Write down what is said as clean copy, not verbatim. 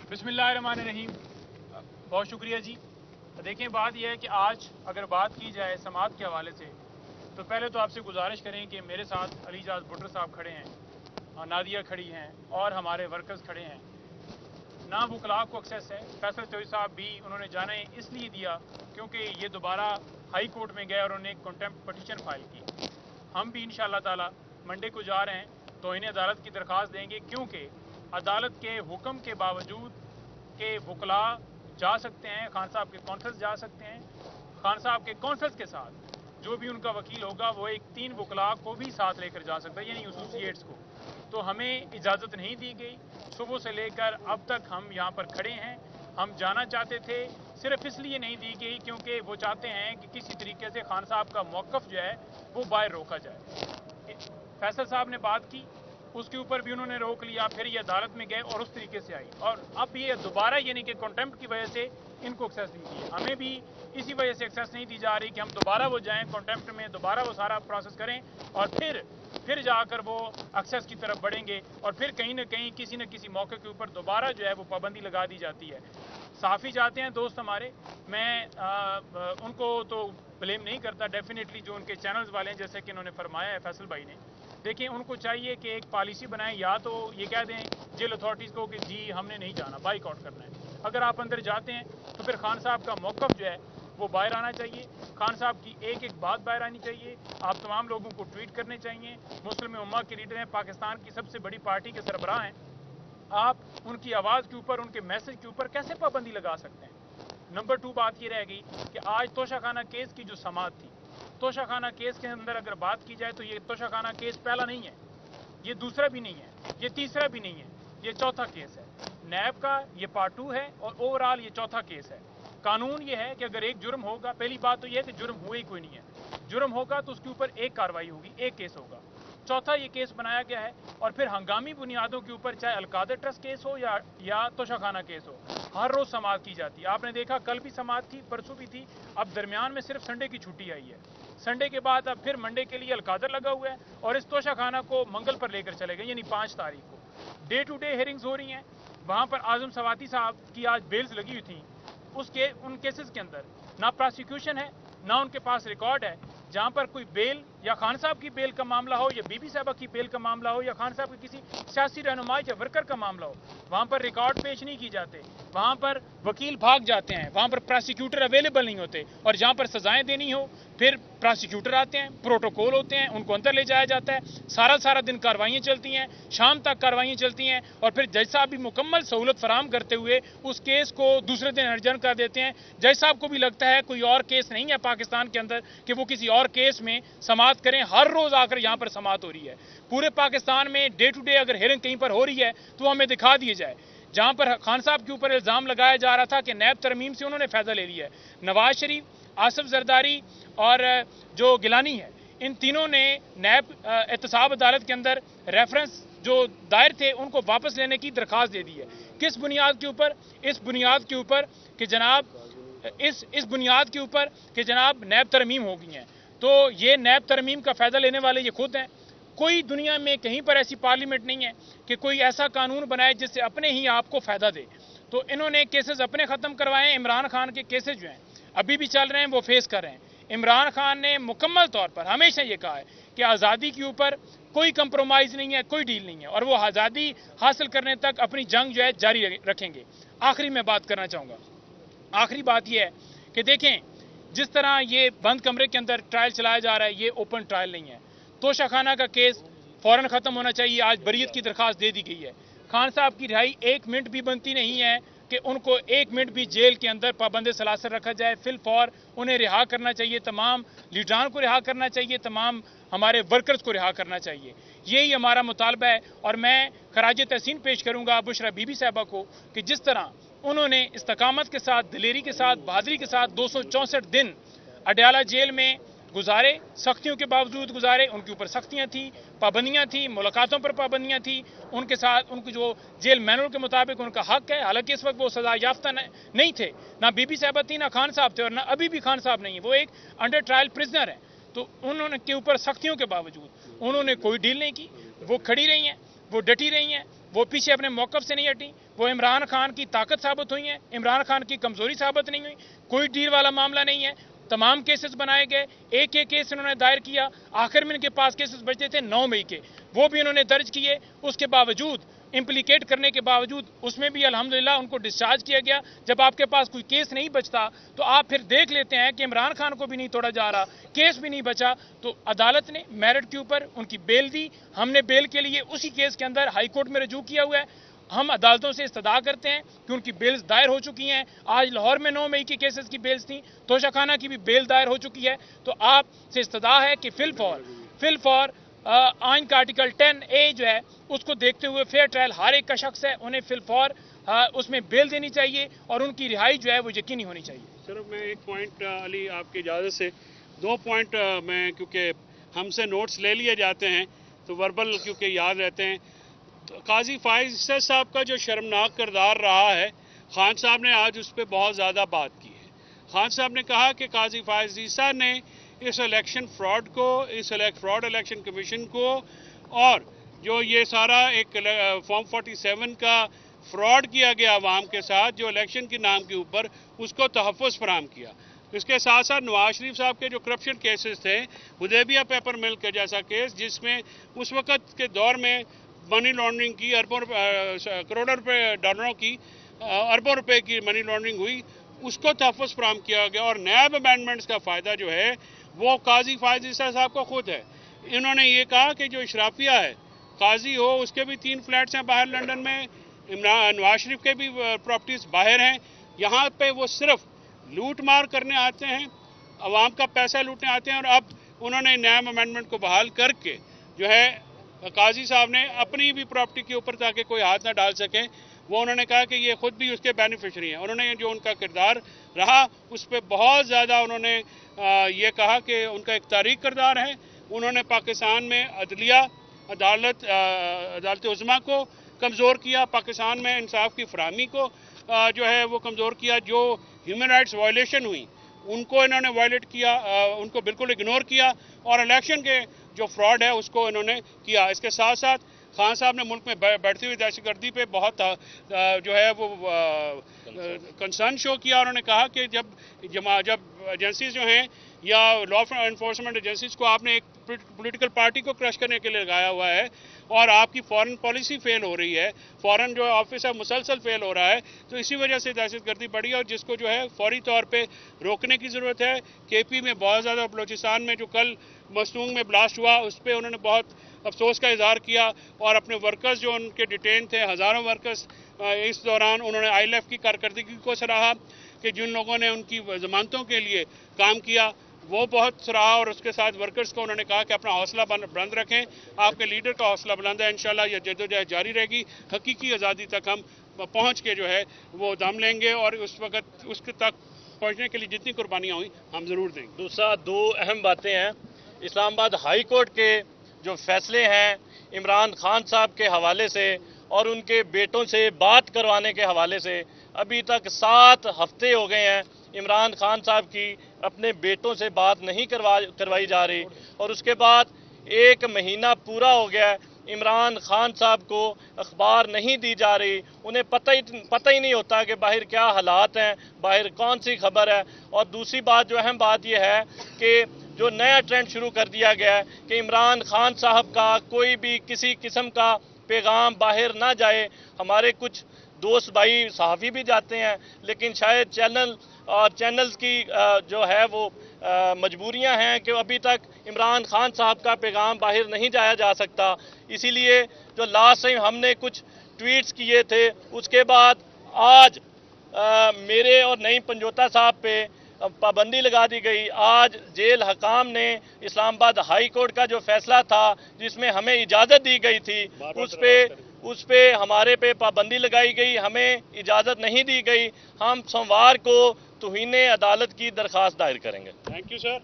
बिस्मिल्लाहिर्रहमानिर्रहीम। बहुत शुक्रिया जी। देखें, बात यह है कि आज अगर बात की जाए समात के हवाले से, तो पहले तो आपसे गुजारिश करें कि मेरे साथ अलीजाज भुट्टर साहब खड़े हैं और नादिया खड़ी हैं और हमारे वर्कर्स खड़े हैं। ना वकला को एक्सेस है। फैसल चौधरी साहब भी उन्होंने जाने इसलिए दिया क्योंकि ये दोबारा हाई कोर्ट में गए और उन्होंने एक कंटेम्प्ट पटिशन फाइल की। हम भी इंशाअल्लाह ताला मंडे को जा रहे हैं तो इन्हें अदालत की दरख्वास्त देंगे, क्योंकि अदालत के हुक्म के बावजूद के वकला जा सकते हैं, खान साहब के कौंसल्स जा सकते हैं। खान साहब के कौंसल्स के साथ जो भी उनका वकील होगा वो एक 3 वकला को भी साथ लेकर जा सकता है, यानी एसोसिएट्स को। तो हमें इजाज़त नहीं दी गई। सुबह से लेकर अब तक हम यहाँ पर खड़े हैं। हम जाना चाहते थे, सिर्फ इसलिए नहीं दी गई क्योंकि वो चाहते हैं कि किसी तरीके से खान साहब का मौक़िफ़ जो है वो बाहर रोका जाए। फैसल साहब ने बात की, उसके ऊपर भी उन्होंने रोक लिया, फिर ये अदालत में गए और उस तरीके से आई, और अब ये दोबारा यानी कि कंटेम्प्ट की वजह से इनको एक्सेस नहीं दी। हमें भी इसी वजह से एक्सेस नहीं दी जा रही कि हम दोबारा वो जाएं कंटेम्प्ट में, दोबारा वो सारा प्रोसेस करें और फिर जाकर वो एक्सेस की तरफ बढ़ेंगे और फिर कहीं ना कहीं किसी न किसी मौके के ऊपर दोबारा जो है वो पाबंदी लगा दी जाती है। साफ़ी जाते हैं दोस्त हमारे, मैं उनको तो ब्लेम नहीं करता, डेफिनेटली जो उनके चैनल्स वाले हैं, जैसे कि इन्होंने फरमाया है फैसल भाई ने, देखिए उनको चाहिए कि एक पॉलिसी बनाएं, या तो ये कह दें जेल अथॉरिटीज़ को कि जी हमने नहीं जाना, बाइकआउट करना है। अगर आप अंदर जाते हैं तो फिर खान साहब का मौक़िफ़ जो है वो बाहर आना चाहिए। खान साहब की एक एक बात बाहर आनी चाहिए। आप तमाम लोगों को ट्वीट करने चाहिए। मुस्लिम उम्मा के लीडर हैं, पाकिस्तान की सबसे बड़ी पार्टी के सरबराह हैं, आप उनकी आवाज़ के ऊपर, उनके मैसेज के ऊपर कैसे पाबंदी लगा सकते हैं? नंबर 2 बात ये रह गई कि आज तोशाखाना केस की जो समात थी, तोशाखाना केस के अंदर अगर बात की जाए तो ये तोशाखाना केस पहला नहीं है, ये दूसरा भी नहीं है, ये तीसरा भी नहीं है, ये चौथा केस है। नैब का ये पार्ट 2 है और ओवरऑल ये चौथा केस है। कानून ये है कि अगर एक जुर्म होगा, पहली बात तो ये है कि जुर्म हुआ ही कोई नहीं है। जुर्म होगा तो उसके ऊपर एक कार्रवाई होगी, एक केस होगा। चौथा ये केस बनाया गया है और फिर हंगामी बुनियादों के ऊपर, चाहे अलकादर ट्रस्ट केस हो या तोशाखाना केस हो, हर रोज समात की जाती है। आपने देखा कल भी समात थी, परसों भी थी, अब दरमियान में सिर्फ संडे की छुट्टी आई है। संडे के बाद अब फिर मंडे के लिए अलकादर लगा हुआ है और इस तोशाखाना को मंगल पर लेकर चले गए, यानी 5 तारीख को। डे टू डे हेयरिंग्स हो रही हैं। वहाँ पर आजम सवाती साहब की आज बेल्स लगी हुई थी। उन केसेस के अंदर ना प्रोसिक्यूशन है, ना उनके पास रिकॉर्ड है। जहां पर कोई बेल या खान साहब की बेल का मामला हो या बीबी साहबा की बेल का मामला हो या खान साहब के किसी सियासी रहनुमा या वर्कर का मामला हो, वहां पर रिकॉर्ड पेश नहीं की जाते, वहां पर वकील भाग जाते हैं, वहां पर प्रोसिक्यूटर अवेलेबल नहीं होते, और जहां पर सजाएं देनी हो फिर प्रोसिक्यूटर आते हैं, प्रोटोकॉल होते हैं, उनको अंदर ले जाया जाता है। सारा दिन कार्रवाइयाँ चलती हैं, शाम तक कार्रवाइयाँ चलती हैं और फिर जज साहब भी मुकम्मल सहूलत फराम करते हुए उस केस को दूसरे दिन अर्जन कर देते हैं। जज साहब को भी लगता है कोई और केस नहीं है पाकिस्तान के अंदर कि वो किसी और केस में समात करें। हर रोज आकर यहाँ पर समात हो रही है। पूरे पाकिस्तान में डे टू डे अगर हेयरिंग कहीं पर हो रही है तो हमें दिखा दिए जाए। जहां पर खान साहब के ऊपर इल्जाम लगाया जा रहा था कि नैब तरमीम से उन्होंने फायदा ले लिया है, नवाज शरीफ, आसिफ जरदारी और जो गिलानी है, इन तीनों ने नैब एहतसाब अदालत के अंदर रेफरेंस जो दायर थे उनको वापस लेने की दरख्वास्त दे दी है। किस बुनियाद के ऊपर? इस बुनियाद के ऊपर कि जनाब नैब तरमीम हो गई हैं। तो ये नैब तरमीम का फ़ायदा लेने वाले ये खुद हैं। कोई दुनिया में कहीं पर ऐसी पार्लियामेंट नहीं है कि कोई ऐसा कानून बनाए जिससे अपने ही आपको फ़ायदा दे। तो इन्होंने केसेस अपने ख़त्म करवाए। इमरान खान के केसेस जो हैं अभी भी चल रहे हैं, वो फेस कर रहे हैं। इमरान खान ने मुकम्मल तौर पर हमेशा ये कहा है कि आज़ादी के ऊपर कोई कंप्रोमाइज़ नहीं है, कोई डील नहीं है, और वो आज़ादी हासिल करने तक अपनी जंग जो है जारी रखेंगे। आखिरी में बात करना चाहूँगा, आखिरी बात यह है कि देखें, जिस तरह ये बंद कमरे के अंदर ट्रायल चलाया जा रहा है, ये ओपन ट्रायल नहीं है। तोशाखाना का केस फ़ौरन ख़त्म होना चाहिए। आज बरीयत की दरख्वास्त दे दी गई है। खान साहब की रिहाई 1 मिनट भी बनती नहीं है कि उनको 1 मिनट भी जेल के अंदर पाबंद सलासर रखा जाए। फिल फौर उन्हें रिहा करना चाहिए, तमाम लीडरान को रिहा करना चाहिए, तमाम हमारे वर्कर्स को रिहा करना चाहिए। यही हमारा मुतालबा है। और मैं खराज तहसीन पेश करूँगा बुशरा बीबी साहबा को कि जिस तरह उन्होंने इस्तकामत के साथ, दिलेरी के साथ, बहादुरी के साथ 264 दिन अडयाला जेल में गुजारे, सख्तियों के बावजूद गुजारे। उनके ऊपर सख्तियाँ थी, पाबंदियाँ थी, मुलाकातों पर पाबंदियाँ थी, उनके साथ उनकी जो जेल मैनुअल के मुताबिक उनका हक है। हालांकि इस वक्त वो सजा याफ्ता नहीं थे, ना बीबी साहबा थी, ना खान साहब थे, और ना अभी भी खान साहब नहीं है, वो एक अंडर ट्रायल प्रिजनर है। तो उन्होंने के ऊपर सख्तियों के बावजूद उन्होंने कोई डील नहीं की, वो खड़ी रही हैं, वो डटी रही हैं, वो पीछे अपने मौक़िफ़ से नहीं हटी। वो इमरान खान की ताकत साबित हुई हैं, इमरान खान की कमजोरी साबित नहीं हुई। कोई डील वाला मामला नहीं है, तमाम केसेस बनाए गए, एक एक केस इन्होंने दायर किया, आखिर में इनके पास केसेस बचे थे 9 मई के, वो भी इन्होंने दर्ज किए। उसके बावजूद इम्प्लीकेट करने के बावजूद उसमें भी अल्हम्दुलिल्लाह उनको डिस्चार्ज किया गया। जब आपके पास कोई केस नहीं बचता तो आप फिर देख लेते हैं कि इमरान खान को भी नहीं तोड़ा जा रहा, केस भी नहीं बचा, तो अदालत ने मेरिट के ऊपर उनकी बेल दी। हमने बेल के लिए उसी केस के अंदर हाई कोर्ट में रजू किया हुआ है। हम अदालतों से इस्तदा करते हैं कि उनकी बेल्स दायर हो चुकी हैं। आज लाहौर में 9 मई की केसेस की बेल्स थी, तोशाखाना की भी बेल दायर हो चुकी है। तो आपसे इस्तदा है कि फिल फॉर आइन का आर्टिकल 10A जो है उसको देखते हुए फेयर ट्रायल हर एक का शख्स है, उन्हें फिल फॉर उसमें बेल देनी चाहिए और उनकी रिहाई जो है वो यकीनी होनी चाहिए। सर मैं एक पॉइंट अली आपकी इजाज़त से 2 पॉइंट मैं, क्योंकि हमसे नोट्स ले लिए जाते हैं तो वर्बल क्योंकि याद रहते हैं। तो काजी फाइज ईसा साहब का जो शर्मनाक किरदार रहा है, खान साहब ने आज उस पर बहुत ज़्यादा बात की है। खान साहब ने कहा कि काजी फाइज ईसा ने इस इलेक्शन फ्रॉड को, इस फ्रॉड इलेक्शन कमीशन को और जो ये सारा एक फॉर्म 47 का फ्रॉड किया गया अवाम के साथ जो इलेक्शन के नाम के ऊपर, उसको तहफ़्फ़ुज़ फराहम किया। इसके साथ साथ नवाज शरीफ साहब के जो करप्शन केसेस थे, हुदैबिया पेपर मिल के जैसा केस जिसमें उस वक़्त के दौर में मनी लॉन्ड्रिंग की करोड़ों रुपए डॉलरों की अरबों रुपए की मनी लॉन्ड्रिंग हुई, उसको तहफ़्फ़ुज़ फराहम किया गया। और नैब अमेंडमेंट्स का फ़ायदा जो है वो काजी फाइज ईसा साहब को खुद है। इन्होंने ये कहा कि जो इशराफिया है, काजी हो, उसके भी 3 फ्लैट्स हैं बाहर लंदन में, नवाज शरीफ के भी प्रॉपर्टीज़ बाहर हैं। यहाँ पे वो सिर्फ लूट मार करने आते हैं, अवाम का पैसा लूटने आते हैं। और अब उन्होंने नैब अमेंडमेंट को बहाल करके जो है काजी साहब ने अपनी भी प्रॉपर्टी के ऊपर ताकि कोई हाथ ना डाल सके, वो उन्होंने कहा कि ये खुद भी उसके बेनिफिशरी हैं। उन्होंने जो उनका किरदार रहा उस पर बहुत ज़्यादा उन्होंने ये कहा कि उनका एक तारीख किरदार है। उन्होंने पाकिस्तान में अदलिया अदालत उज़्मा को कमज़ोर किया, पाकिस्तान में इंसाफ की फराहमी को जो है वो कमज़ोर किया। जो ह्यूमन राइट्स वायलेशन हुई उनको इन्होंने वायलेट किया, उनको बिल्कुल इग्नोर किया और इलेक्शन के जो फ्रॉड है उसको इन्होंने किया। इसके साथ साथ खान साहब ने मुल्क में बढ़ती हुई दहशतगर्दी पे बहुत जो है वो कंसर्न शो किया। उन्होंने कहा कि जब एजेंसीज जो हैं या लॉ एनफोर्समेंट एजेंसीज को आपने एक पॉलिटिकल पार्टी को क्रश करने के लिए लगाया हुआ है और आपकी फॉरेन पॉलिसी फेल हो रही है, फॉरेन जो ऑफिस है मुसलसल फेल हो रहा है, तो इसी वजह से दहशतगर्दी बढ़ी है और जिसको जो है फौरी तौर पे रोकने की ज़रूरत है। केपी में बहुत ज़्यादा, बलोचिस्तान में जो कल मस्तूंग में ब्लास्ट हुआ उस पर उन्होंने बहुत अफसोस का इजहार किया और अपने वर्कर्स जो उनके डिटेन थे, हज़ारों वर्कर्स, इस दौरान उन्होंने ILF की कारकर्दगी को सराहा कि जिन लोगों ने उनकी ज़मानतों के लिए काम किया वो बहुत सराहा। और उसके साथ वर्कर्स को उन्होंने कहा कि अपना हौसला बुलंद रखें, आपके लीडर का हौसला बुलंद है, इंशाल्लाह ये जद्दोजहद जारी रहेगी, हकीकी आज़ादी तक हम पहुँच के जो है वो दम लेंगे और उस वक़्त उसके तक पहुँचने के लिए जितनी कुर्बानियाँ हुई हम ज़रूर देंगे। दूसरा, 2 अहम बातें हैं। इस्लामाबाद हाई कोर्ट के जो फैसले हैं इमरान खान साहब के हवाले से और उनके बेटों से बात करवाने के हवाले से, अभी तक 7 हफ्ते हो गए हैं इमरान खान साहब की अपने बेटों से बात नहीं करवाई जा रही और उसके बाद 1 महीना पूरा हो गया है, इमरान खान साहब को अखबार नहीं दी जा रही। उन्हें पता ही नहीं होता कि बाहर क्या हालात हैं, बाहर कौन सी खबर है। और दूसरी बात, जो अहम बात यह है कि जो नया ट्रेंड शुरू कर दिया गया है कि इमरान खान साहब का कोई भी किसी किस्म का पैगाम बाहर ना जाए। हमारे कुछ दोस्त भाई सहाफ़ी भी जाते हैं, लेकिन शायद चैनल्स की जो है वो मजबूरियां हैं कि अभी तक इमरान खान साहब का पैगाम बाहर नहीं जाया जा सकता। इसीलिए जो लास्ट टाइम हमने कुछ ट्वीट्स किए थे उसके बाद आज मेरे और नईम पंजोता साहब पे पाबंदी लगा दी गई। आज जेल हकाम ने इस्लामाबाद हाई कोर्ट का जो फैसला था जिसमें हमें इजाज़त दी गई थी उस पे हमारे पे पाबंदी लगाई गई, हमें इजाज़त नहीं दी गई। हम सोमवार को तौहीन अदालत की दरख्वास्त दायर करेंगे। Thank you sir.